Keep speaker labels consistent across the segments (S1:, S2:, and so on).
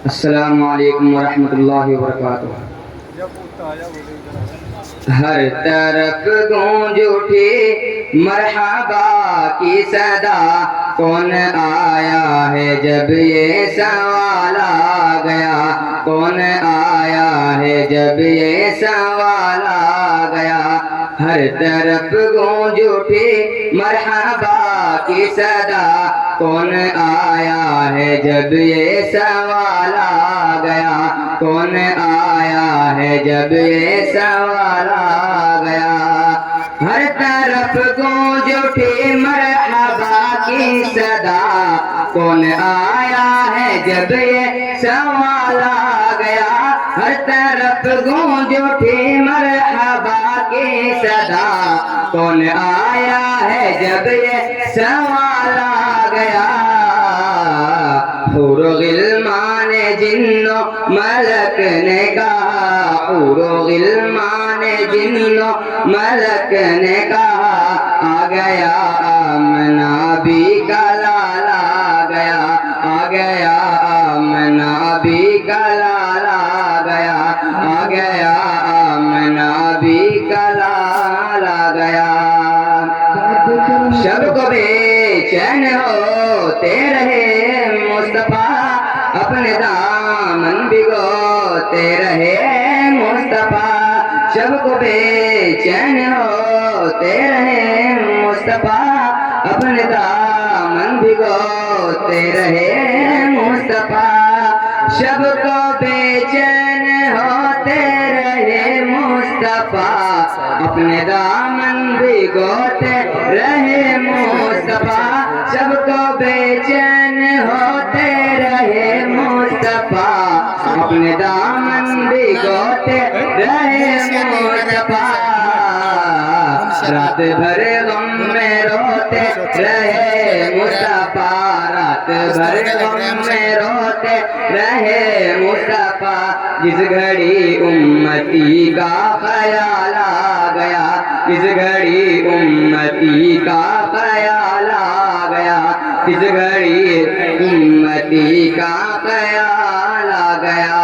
S1: السلام علیکم ورحمۃ اللہ وبرکاتہ۔ ہر طرف گونج اٹھی مرحبا کی صدا، کون آیا ہے جب یہ سوال آ گیا، کون آیا ہے جب یہ سوال آ گیا۔ ہر طرف گونج اٹھی مرحبا کی صدا، کون آیا ہے جب یہ سوال آ گیا، کون آیا ہے جب یہ سوال آ گیا۔ ہر طرف گونج اٹھی مرحبا کی صدا، کون آیا ہے جب یہ سوال آ گیا۔ ہر طرف گونج اٹھی مرحبا کی صدا، کون آیا ہے جب یہ سوال آ گیا۔ حور و غلمان جن و ملک نے کہا، حور و غلمان جن و ملک نے کہا، آ گیا آمنہ بھی کا لالا، آ گیا، آ گیا آمنہ بھی کا لالا، آ گیا، آ گیا آمنہ بھی کا لالا گیا۔ شب کو بے چین ہوتے رہے مصطفیٰ، اپنے دامن بھگوتے رہے مصطفیٰ۔ شب کو بے چین ہوتے رہے مصطفیٰ، اپنے دامن بھگوتے رہے مصطفیٰ۔ شب کو بے چین ہوتے رہے مصطفیٰ، اپنے دامن بھگوتے رہے مصطفیٰ۔ شب کو بے چین ہوتے رہے مصطفیٰ، اپنے دامن بھگوتے رہے مصطفیٰ۔ رات بھر غم میں روتے رہے مصطفیٰ، رات بھر غم میں روتے رہے مصطفیٰ۔ جس گھڑی امتی کا خیال آ گیا، جس گھڑی امتی کا خیال آ گیا، جس گھڑی امتی کا خیال آ گیا۔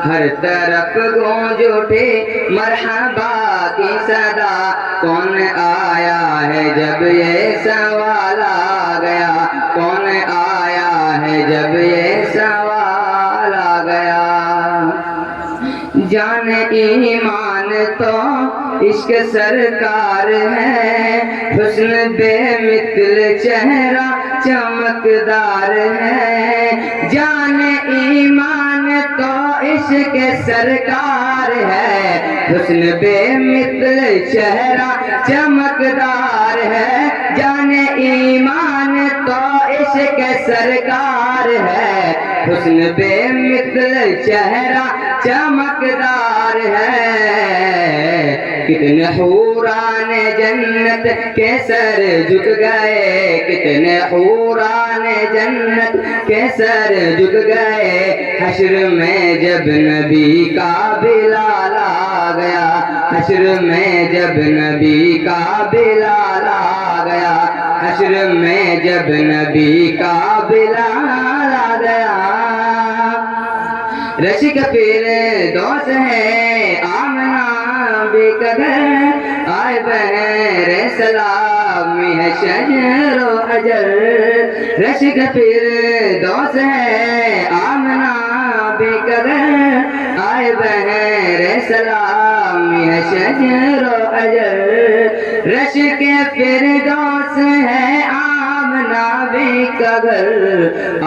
S1: ہر طرف گونج اٹھی مرحبا کی صدا، کون آیا ہے جب یہ سوال آ گیا، کون آیا ہے جب یہ سوال آ گیا۔ جان ایمان تو عشق سرکار ہے، حسن بے مثل چہرہ چمکدار ہے۔ جان ایمان تو عشق سرکار ہے، حسن بے مثل چہرہ چمکدار ہے۔ جان ایمان تو عشق سرکار ہے، حسن بے مثل چہرہ چمکدار ہے۔ کتنے حوران جنت کے سر جھک گئے، کتنے حوران جنت کے سر جھک گئے۔ حشر میں جب نبی کا بلال آ گیا، حشر میں جب نبی کا بلال آ گیا، حشر میں جب نبی کا بلال آ گیا۔ رشک فردوس ہے آمنہ بھی قدر، آئے بہر سلامی ہے شجر و حجر۔ رشک فردوس ہے آمنہ بھی قدر، آئے بہر سلامی ہے شجر و حجر۔ رشک فردوس ہے آمنہ بھی قدر،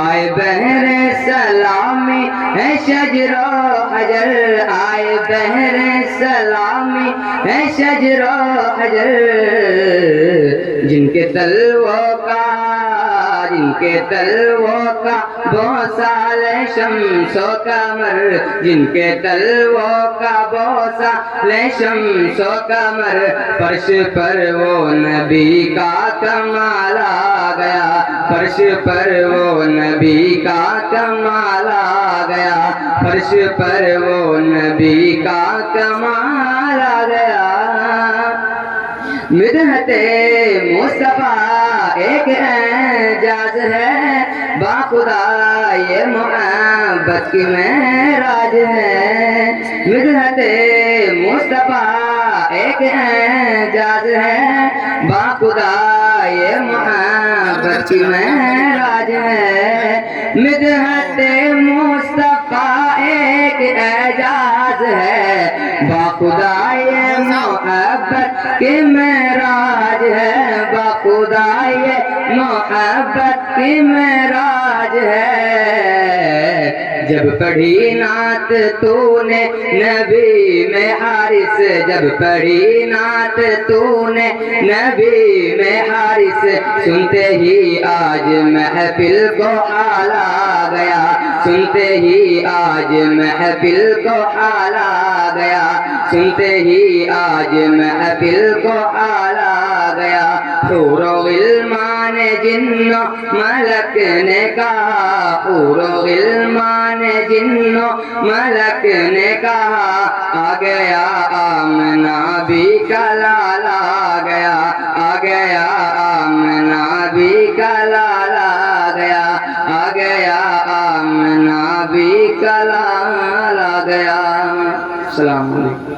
S1: آئے بہر سلامی ہے شجر و حجر، آئے بہر سلامی ہے شجر و حجر۔ جن کے تلووں کا بوسہ لے شمس و قمر، جن کے تلووں کا بوسہ لے شمس و قمر۔ فرش پر وہ نبی کا کمال آ گیا، فرش پر وہ نبی کا کمال آ گیا، فرش پر وہ نبی کا کمال آ گیا۔ مدحت مصطفیٰ ایک اعجاز ہے، باق باخدا یہ محبت کی معراج ہے، مدحت مصطفیٰ ایک اعجاز ہے، باخدا یہ محبت کی معراج ہے، مدحت مصطفیٰ ایک اعجاز ہے، باخدا یہ محبت کی معراج ہے، باخدا یہ محبت کی معراج ہے۔ جب پڑھی نعت تو نے نبی میں حارث، جب پڑھی نعت تو نے نبی میں حارث، سنتے ہی آج محفل کو حال آ گیا، سنتے ہی آج محفل کو حال آ گیا، سنتے ہی آج محفل کو حال آ گیا۔ حور و غلمان جن و ملک نے کہا، حور و غلمان جن و ملک نے کہا، آ گیا آمنہ بھی کا لالا، آ گیا، آ گیا آمنہ بھی کا لالا، آ گیا، آ گیا آمنہ بھی کا لالا، آ گیا۔ السلام علیکم۔